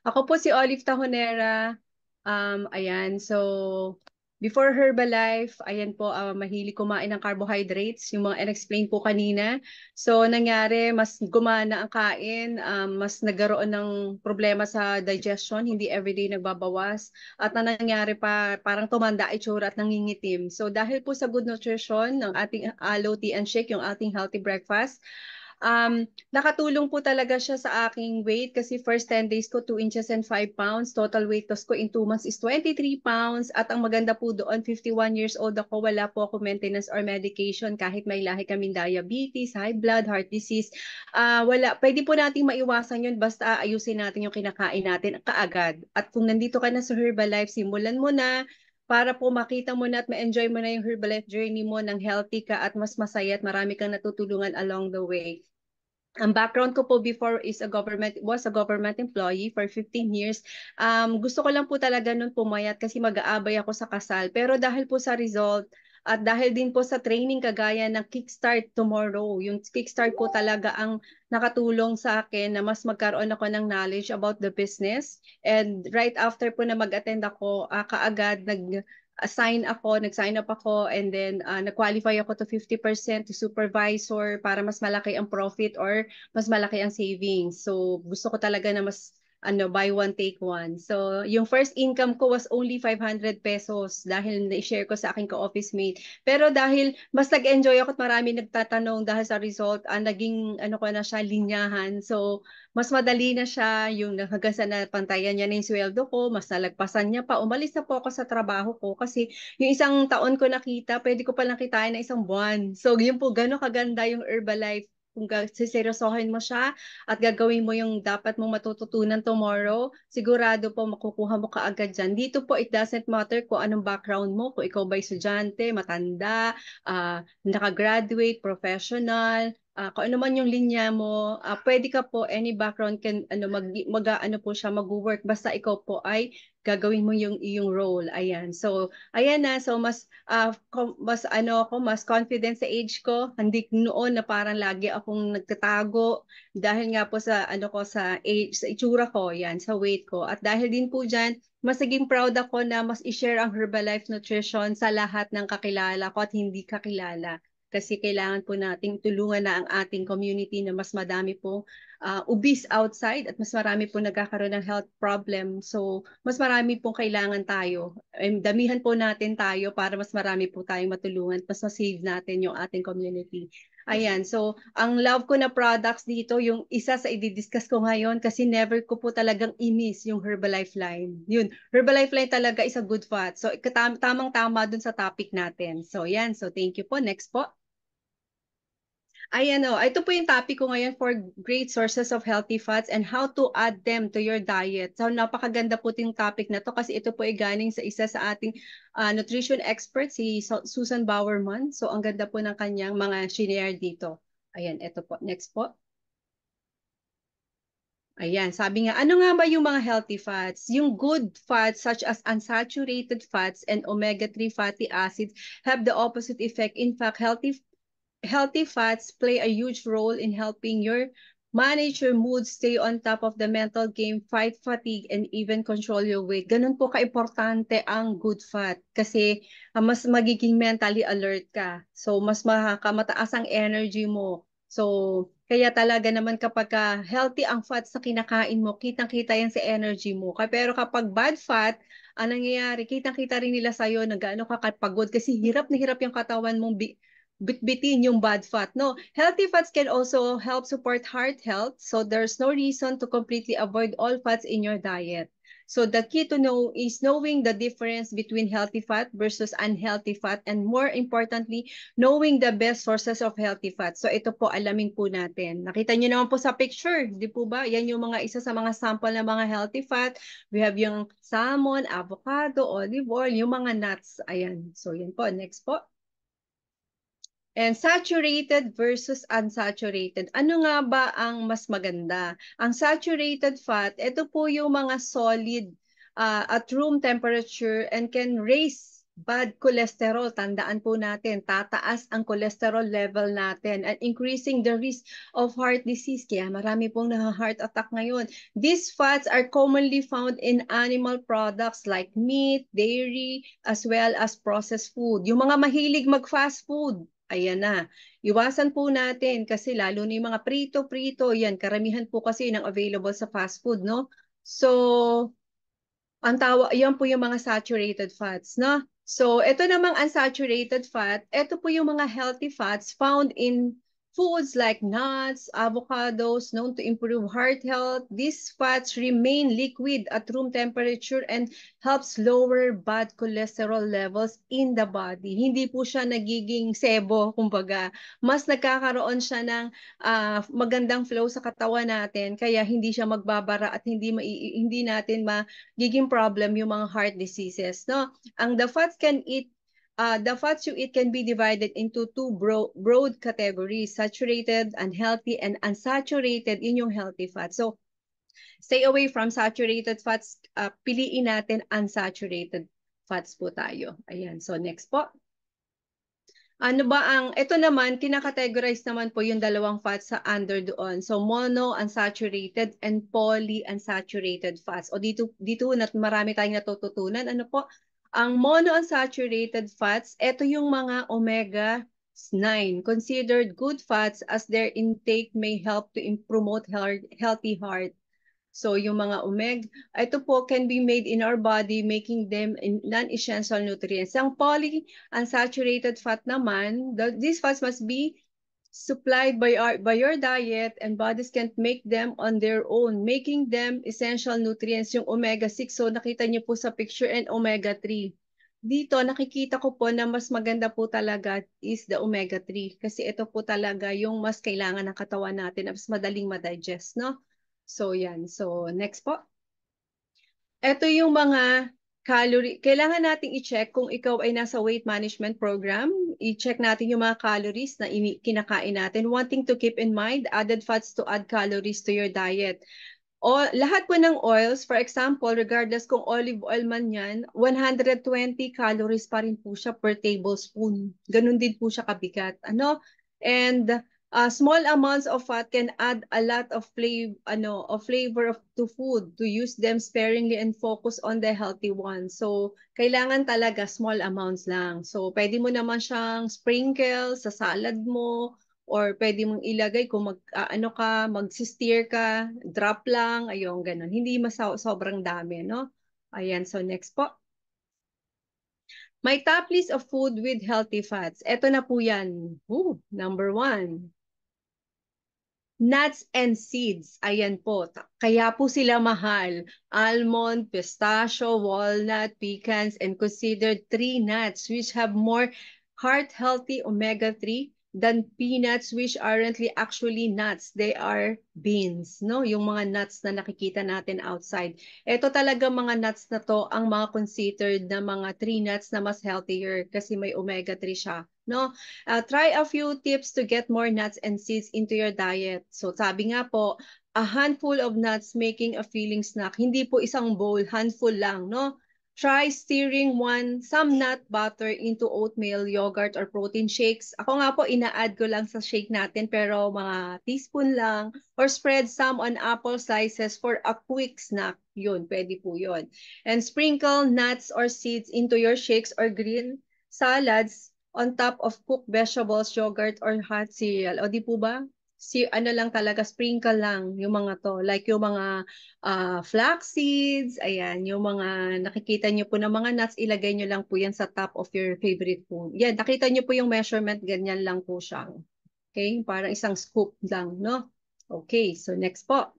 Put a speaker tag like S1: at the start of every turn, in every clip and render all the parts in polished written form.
S1: Ako po si Olive Tahonera. Ayan, so before Herbalife, ayan po, mahilig kumain ng carbohydrates, yung mga in-explain po kanina. So nangyari, mas gumana ang kain, mas nagkaroon ng problema sa digestion, hindi everyday nagbabawas. At na nangyari pa, parang tumanda itsura at nangingitim. So dahil po sa good nutrition ng ating aloe tea and shake, yung ating healthy breakfast, nakatulong po talaga siya sa aking weight kasi first 10 days ko 2 inches and 5 pounds. Total weight loss ko in 2 months is 23 pounds. At ang maganda po doon, 51 years old ako, wala po ako maintenance or medication kahit may lahi kaming diabetes, high blood, heart disease. Wala, pwede po nating maiwasan yun basta ayusin natin yung kinakain natin kaagad. At kung nandito ka na sa Herbalife, simulan mo na para po makita mo na at ma-enjoy mo na yung Herbalife journey mo ng healthy ka at mas masaya at marami kang natutulungan along the way. Ang background ko po before is was a government employee for 15 years. Gusto ko lang po talaga nun pumayat kasi mag-aabay ako sa kasal. Pero dahil po sa result at dahil din po sa training kagaya ng Kickstart Tomorrow, yung Kickstart po talaga ang nakatulong sa akin na mas magkaroon ako ng knowledge about the business. And right after po na mag-attend ako, kaagad nag-sign up ako and then nag-qualify ako to 50% to supervisor para mas malaki ang profit or mas malaki ang savings. So, gusto ko talaga na mas buy one, take one. So, yung first income ko was only 500 pesos dahil na-share ko sa aking ka-office mate. Pero dahil mas nag-enjoy ako at marami nagtatanong dahil sa result, naging ano ko na siya, linyahan. So, mas madali na siya yung hanggang sa napantayan niya na yung sweldo ko, mas nalagpasan niya pa. Umalis na po ako sa trabaho ko kasi yung isang taon ko nakita, pwede ko palang kitain na isang buwan. So, yun po, gano'ng kaganda yung Herbalife kung siseryosohin mo siya at gagawin mo yung dapat mong matututunan tomorrow, sigurado po makukuha mo kaagad dyan. Dito po, it doesn't matter kung anong background mo, kung ikaw ba estudyante, matanda, nakagraduate, professional, kung ano man yung linya mo, pwede ka po, any background can, ano po siya, mag-work, basta ikaw po ay gagawin mo yung iyong role. Ayan. So, ayan na. So, mas ano ako, mas confident sa age ko. Hindi noon na parang lagi akong nagtatago dahil nga po sa ano ko sa age, sa itsura ko, yan, sa weight ko. At dahil din po diyan, mas naging proud ako na mas i-share ang Herbalife Nutrition sa lahat ng kakilala ko at hindi kakilala. Kasi kailangan po nating tulungan na ang ating community na mas madami po obese outside at mas marami po nagkakaroon ng health problem. So, mas marami pong kailangan tayo. Damihan po natin tayo para mas marami po tayong matulungan, mas ma-save natin yung ating community. Ayan, so ang love ko na products dito, yung isa sa i-discuss ko ngayon kasi never ko po talagang i-miss yung Herbalife line. Yun, Herbalife line talaga is a good fat. So tamang-tama dun sa topic natin. So yan, so thank you po. Next po. Ay ano, ito po yung topic ko ngayon for great sources of healthy fats and how to add them to your diet. So napakaganda po yung topic na to kasi ito po ay galing sa isa sa ating nutrition expert, si Susan Bowerman. So ang ganda po ng kanyang mga shinare dito. Ayan, ito po. Next po. Ayan, sabi nga, ano nga ba yung mga healthy fats? Yung good fats such as unsaturated fats and omega-3 fatty acids have the opposite effect. In fact, healthy fats play a huge role in helping your manage your mood, stay on top of the mental game, fight fatigue, and even control your weight. Ganun po kaimportante ang good fat kasi mas magiging mentally alert ka. So, mas mataas ang energy mo. So, kaya talaga naman kapag healthy ang fats na kinakain mo, kitang-kita yan sa energy mo. Pero kapag bad fat, ang nangyayari, kitang-kita rin nila sa'yo na gaano ka kapagod kasi hirap na hirap yung katawan mong bitbitin yung bad fat. No, healthy fats can also help support heart health. So there's no reason to completely avoid all fats in your diet. So the key to know is knowing the difference between healthy fat versus unhealthy fat and more importantly, knowing the best sources of healthy fat. So ito po, alamin po natin. Nakita niyo naman po sa picture, di po ba? Yan yung mga isa sa mga sample ng mga healthy fat. We have yung salmon, avocado, olive oil, yung mga nuts. Ayan. So yan po. Next po. And saturated versus unsaturated. Ano nga ba ang mas maganda? Ang saturated fat, ito po yung mga solid at room temperature and can raise bad cholesterol. Tandaan po natin, tataas ang cholesterol level natin and increasing the risk of heart disease. Kaya marami pong heart attack ngayon. These fats are commonly found in animal products like meat, dairy, as well as processed food. Yung mga mahilig mag-fast food, ayan na. Iwasan po natin kasi lalo na yung mga prito-prito, yan, karamihan po kasi ng available sa fast food, no? So, yan po yung mga saturated fats, no? So, ito namang unsaturated fat, ito po yung mga healthy fats found in foods like nuts, avocados, known to improve heart health. These fats remain liquid at room temperature and helps lower bad cholesterol levels in the body. Hindi po siya nagiging sebo, kumbaga. Mas nagkakaroon siya ng magandang flow sa katawan natin, kaya hindi siya magbabara at hindi natin giging problem yung mga heart diseases, no? The fats you eat can be divided into two broad categories, saturated, unhealthy, and unsaturated. Yun yung healthy fats. So, stay away from saturated fats. Piliin natin unsaturated fats po tayo. Ayan. So, next po. Ito naman, kinakategorize naman po yung dalawang fats sa under doon. So, monounsaturated and polyunsaturated fats. O dito marami tayong natututunan. Ano po? Ang monounsaturated fats, ito yung mga omega-9, considered good fats as their intake may help to promote healthy heart. So yung mga omega, ito po can be made in our body, making them non-essential nutrients. Ang polyunsaturated fat naman, these fats must be supplied by your diet and bodies can't make them on their own, making them essential nutrients, yung omega-6. So nakita niyo po sa picture, and omega-3. Dito nakikita ko po na mas maganda po talaga is the omega-3 kasi ito po talaga yung mas kailangan ng katawan natin, mas madaling ma-digest, no? So yan. So next po. Ito yung mga calorie. Kailangan nating i-check kung ikaw ay nasa weight management program. I-check natin yung mga calories na kinakain natin. One thing to keep in mind, added fats to add calories to your diet. O, lahat po ng oils, for example, regardless kung olive oil man yan, 120 calories pa rin po siya per tablespoon. Ganun din po siya kabigat. Ano? And small amounts of fat can add a lot of flavor to food, to use them sparingly and focus on the healthy ones. So, kailangan talaga small amounts lang. So, pwede mo naman siyang sprinkle sa salad mo, or pwede mong ilagay kung mag-steer ka, drop lang, ayun, ganun. Hindi sobrang dami, no? Ayan, so next po. My top list of food with healthy fats. Ito na po yan. Number 1. Nuts and seeds. Ayan po. Kaya po sila mahal. Almond, pistachio, walnut, pecans, and considered tree nuts which have more heart-healthy omega-3 than peanuts which aren't actually nuts. They are beans, no? Yung mga nuts na nakikita natin outside. Ito talaga mga nuts na to ang mga considered na mga tree nuts na mas healthier kasi may omega-3 siya, no? Try a few tips to get more nuts and seeds into your diet. So sabi nga po, a handful of nuts making a filling snack. Hindi po isang bowl, handful lang, no? Try stirring some nut butter into oatmeal, yogurt, or protein shakes. Ako nga po, ina-add ko lang sa shake natin, pero mga teaspoon lang. Or spread some on apple slices for a quick snack. Yun, pwede po yun. And sprinkle nuts or seeds into your shakes or green salads on top of cooked vegetables, yogurt, or hot cereal. O di po ba? Ano lang talaga, sprinkle lang yung mga to. Like yung mga flax seeds, ayan, yung mga nakikita nyo po ng mga nuts, ilagay nyo lang po yan sa top of your favorite food. Yan, nakita nyo po yung measurement, ganyan lang po siya. Okay, parang isang scoop lang, no? Okay, so next po.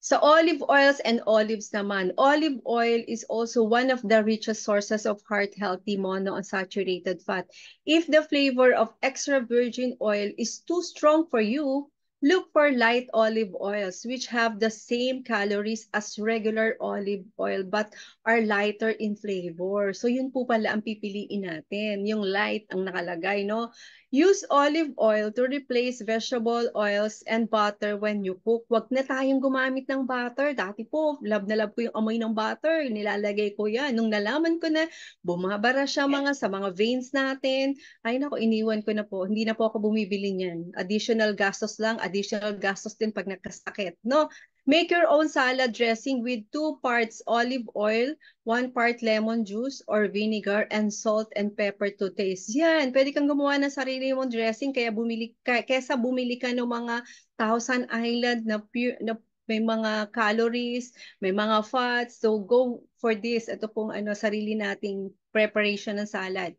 S1: Sa olive oils and olives naman, olive oil is also one of the richest sources of heart-healthy monounsaturated fat. If the flavor of extra virgin oil is too strong for you, look for light olive oils which have the same calories as regular olive oil but are lighter in flavor. So yun po pala ang pipiliin natin, yung light ang nakalagay, no? Use olive oil to replace vegetable oils and butter when you cook. Huwag na tayong gumamit ng butter. Dati po, love na love ko yung amoy ng butter. Nilalagay ko yan. Nung nalaman ko na bumabara siya sa mga veins natin, ay nako, iniwan ko na po. Hindi na po ako bumibili niyan. Additional gastos lang, additional gastos din pag nagkasakit, no? Make your own salad dressing with 2 parts olive oil, 1 part lemon juice or vinegar, and salt and pepper to taste. Yan, pwede kang gumawa ng sarili mong dressing kaysa bumili ka ng mga Thousand Island na pure na may mga calories, may mga fats. So go for this. Ito pong sarili nating preparation ng salad.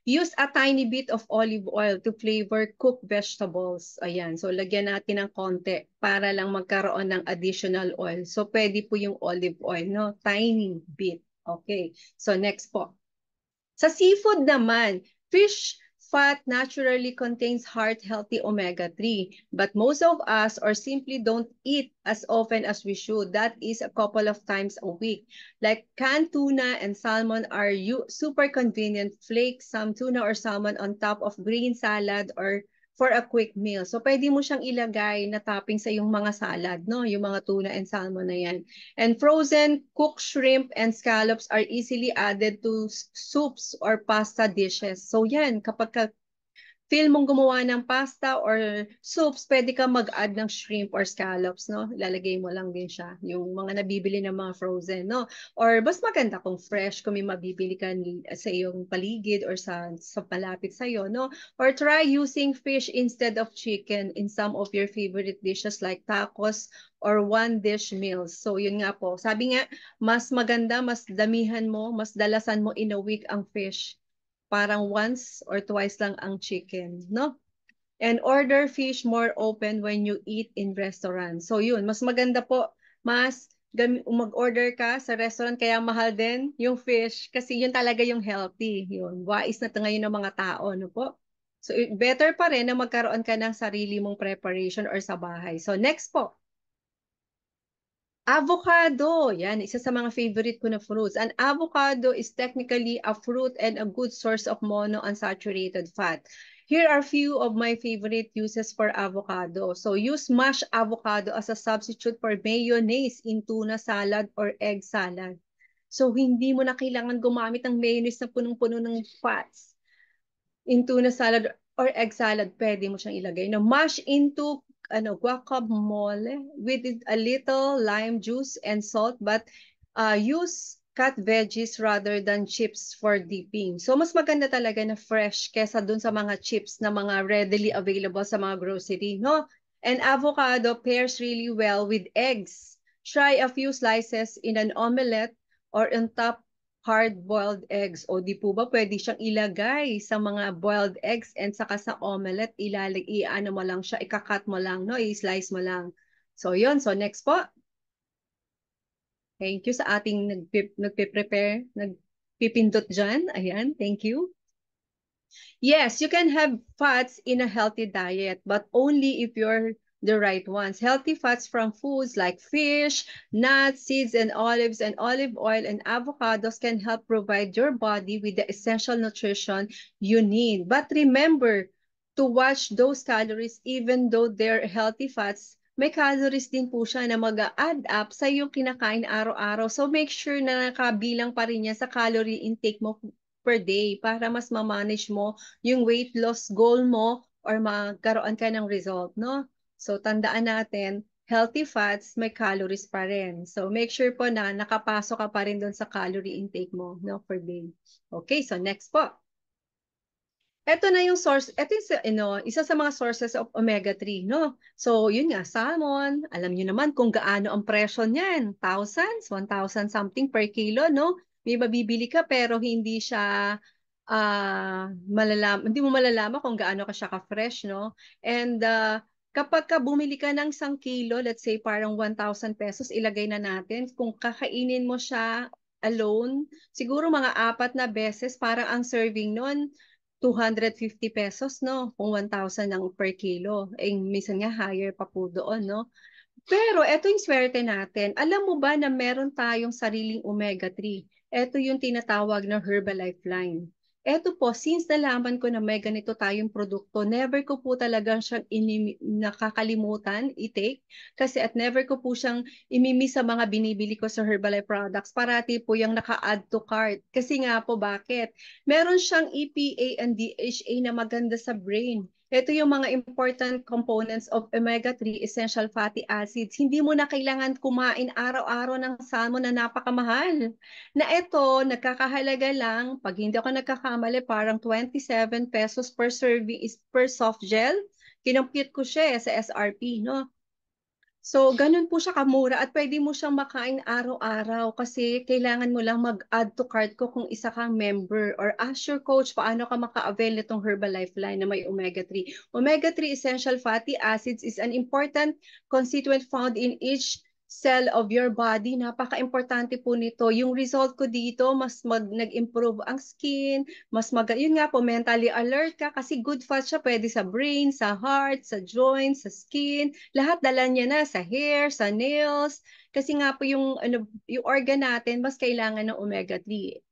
S1: Use a tiny bit of olive oil to flavor cooked vegetables. Ayan. So, lagyan natin ng konti para lang magkaroon ng additional oil. So, pwede po yung olive oil, no? Tiny bit. Okay. So, next po. Sa seafood naman, fish fat naturally contains heart-healthy omega-3, but most of us or simply don't eat as often as we should. That is a couple of times a week. Like canned tuna and salmon are super convenient. Flake some tuna or salmon on top of green salad or for a quick meal. So, pwede mo siyang ilagay na topping sa yung mga salad, no? Yung mga tuna and salmon na yan. And frozen cooked shrimp and scallops are easily added to soups or pasta dishes. So yan, kapag feel mong gumawa ng pasta or soups, pwede ka mag-add ng shrimp or scallops, no? Ilalagay mo lang din siya, yung mga nabibili ng mga frozen, no? Or mas maganda kung fresh, kung may mabibili ka sa iyong paligid or sa palapit sa iyo, no? Or try using fish instead of chicken in some of your favorite dishes like tacos or one dish meals. So yun nga po, sabi nga, mas maganda, mas damihan mo, mas dalasan mo in a week ang fish, parang once or twice lang ang chicken, no? And order fish more open when you eat in restaurant. So yun, mas maganda po, mas mag-order ka sa restaurant, kaya mahal din yung fish kasi yun talaga yung healthy. Yun, wais na ngayon ng mga tao, no po? So better pa rin na magkaroon ka ng sarili mong preparation or sa bahay. So next po, avocado, yan, isa sa mga favorite ko na fruits. An avocado is technically a fruit and a good source of monounsaturated fat. Here are few of my favorite uses for avocado. So use mashed avocado as a substitute for mayonnaise in tuna salad or egg salad. So hindi mo na kailangan gumamit ng mayonnaise na punong-puno ng fats. In tuna salad or egg salad, pwede mo siyang ilagay. No, mash into guacamole with a little lime juice and salt, but use cut veggies rather than chips for dipping. So mas maganda talaga na fresh kesa dun sa mga chips na mga readily available sa mga grocery, no? And avocado pairs really well with eggs. Try a few slices in an omelette or on top hard-boiled eggs. O di po ba pwede siyang ilagay sa mga boiled eggs and saka sa omelette, i-ano mo lang siya, ikakat mo lang, no? I-slice mo lang. So yun, so next po. Thank you sa ating nagpe-prepare, nagpipindot dyan. Ayan, thank you. Yes, you can have fats in a healthy diet, but only if you're the right ones. Healthy fats from foods like fish, nuts, seeds, and olive oil and avocados can help provide your body with the essential nutrition you need. But remember to watch those calories even though they're healthy fats. May calories din po siya na mag-add up sa yung kinakain araw-araw. So make sure na nakabilang pa rin yan sa calorie intake mo per day para mas ma-manage mo yung weight loss goal mo or magkaroon ka ng result, no? So, tandaan natin, healthy fats, may calories pa rin. So, make sure po na nakapasok ka pa rin doon sa calorie intake mo, no, per day. Okay, so next po. Ito na yung source, ito yung isa sa mga sources of omega-3, no? So, yun nga, salmon, alam niyo naman kung gaano ang presyo niyan, thousands, 1,000 something per kilo, no? May mabibili ka pero hindi siya hindi mo malalaman kung gaano ka siya ka-fresh, no? And kapag ka bumili ka ng 1 kilo, let's say parang 1,000 pesos, ilagay na natin, kung kakainin mo siya alone, siguro mga 4 na beses, parang ang serving nun, 250 pesos, no? Kung 1,000 ang per kilo. Eh, minsan nga higher pa po doon, no? Pero eto yung swerte natin. Alam mo ba na meron tayong sariling omega-3? Eto yung tinatawag na Herbalife line. Eto po, since nalaman ko na may ganito tayong produkto, never ko po talagang siyang nakakalimutan i-take. Kasi at never ko po siyang imimiss sa mga binibili ko sa Herbalife products. Parati po yung naka-add to cart. Kasi nga po, bakit? Meron siyang EPA and DHA na maganda sa brain. Ito yung mga important components of omega-3 essential fatty acids. Hindi mo na kailangan kumain araw-araw ng salmon na napakamahal. Na ito, nagkakahalaga lang, pag hindi ako nagkakamali, parang 27 pesos per serving is per soft gel. Kinompute ko siya sa SRP, no? So, ganun po siya kamura at pwede mo siyang makain araw-araw kasi kailangan mo lang mag-add to cart ko kung isa kang member or ask your coach paano ka maka-avail nitong Herbalife line na may omega-3. Omega-3 essential fatty acids is an important constituent found in each cell of your body. Napaka-importante po nito. Yung result ko dito, nag-improve ang skin, yun nga po, mentally alert ka kasi good fat siya pwede sa brain, sa heart, sa joints, sa skin, lahat dala niya na sa hair, sa nails, kasi nga po yung organ natin mas kailangan ng omega-3.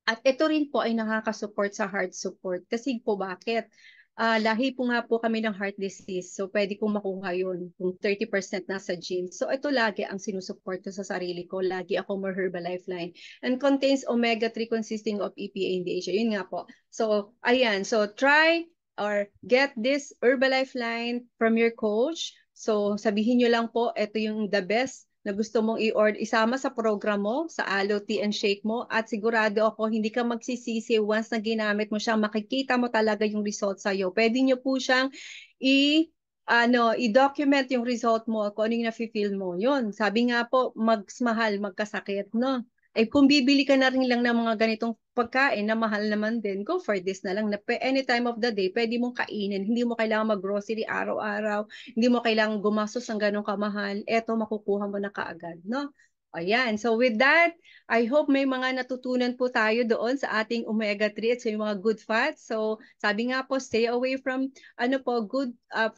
S1: At ito rin po ay nakaka-support sa heart support. Kasi po bakit? Lahi po nga po kami ng heart disease. So pwede kong makuha yun kung 30% nasa genes. So ito lagi ang sinusupport ko sa sarili ko. Lagi ako more Herbalife line. And contains omega-3 consisting of EPA and DHA. Yun nga po. So ayan. So try or get this Herbalife line from your coach. So sabihin nyo lang po, ito yung the best na gusto mong i-order, isama sa program mo, sa Alo Tea and Shake mo, at sigurado ako hindi ka magsisisi once na ginamit mo siya, makikita mo talaga yung result sa'yo. Pwede nyo po siyang i-document yung result mo, kung ano yung nafe-feel mo. Yun, sabi nga po, mahal, magkasakit, no? Eh kung bibili ka na rin lang ng mga ganitong pagkain na mahal naman din, go for this na lang na any time of the day, pwede mong kainin. Hindi mo kailangan mag-grocery araw-araw, hindi mo kailangan gumastos ng ganong kamahal. Eto, makukuha mo na kaagad, no? Ayan. So with that, I hope may mga natutunan po tayo doon sa ating omega-3 at sa mga good fats. So sabi nga po, stay away from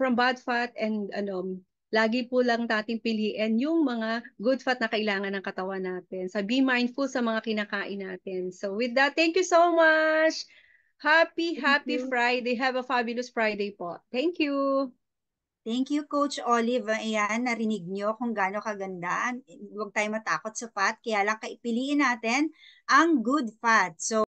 S1: from bad fat and lagi po lang nating piliin yung mga good fat na kailangan ng katawan natin. So be mindful sa mga kinakain natin. So with that, thank you so much.
S2: Thank
S1: Happy
S2: you.
S1: Friday. Have a fabulous Friday po. Thank you.
S2: Thank you, Coach Olive. Ayan, narinig nyo kung gaano kaganda. Huwag tayo matakot sa fat. Kaya lang kaipiliin natin ang good fat. So,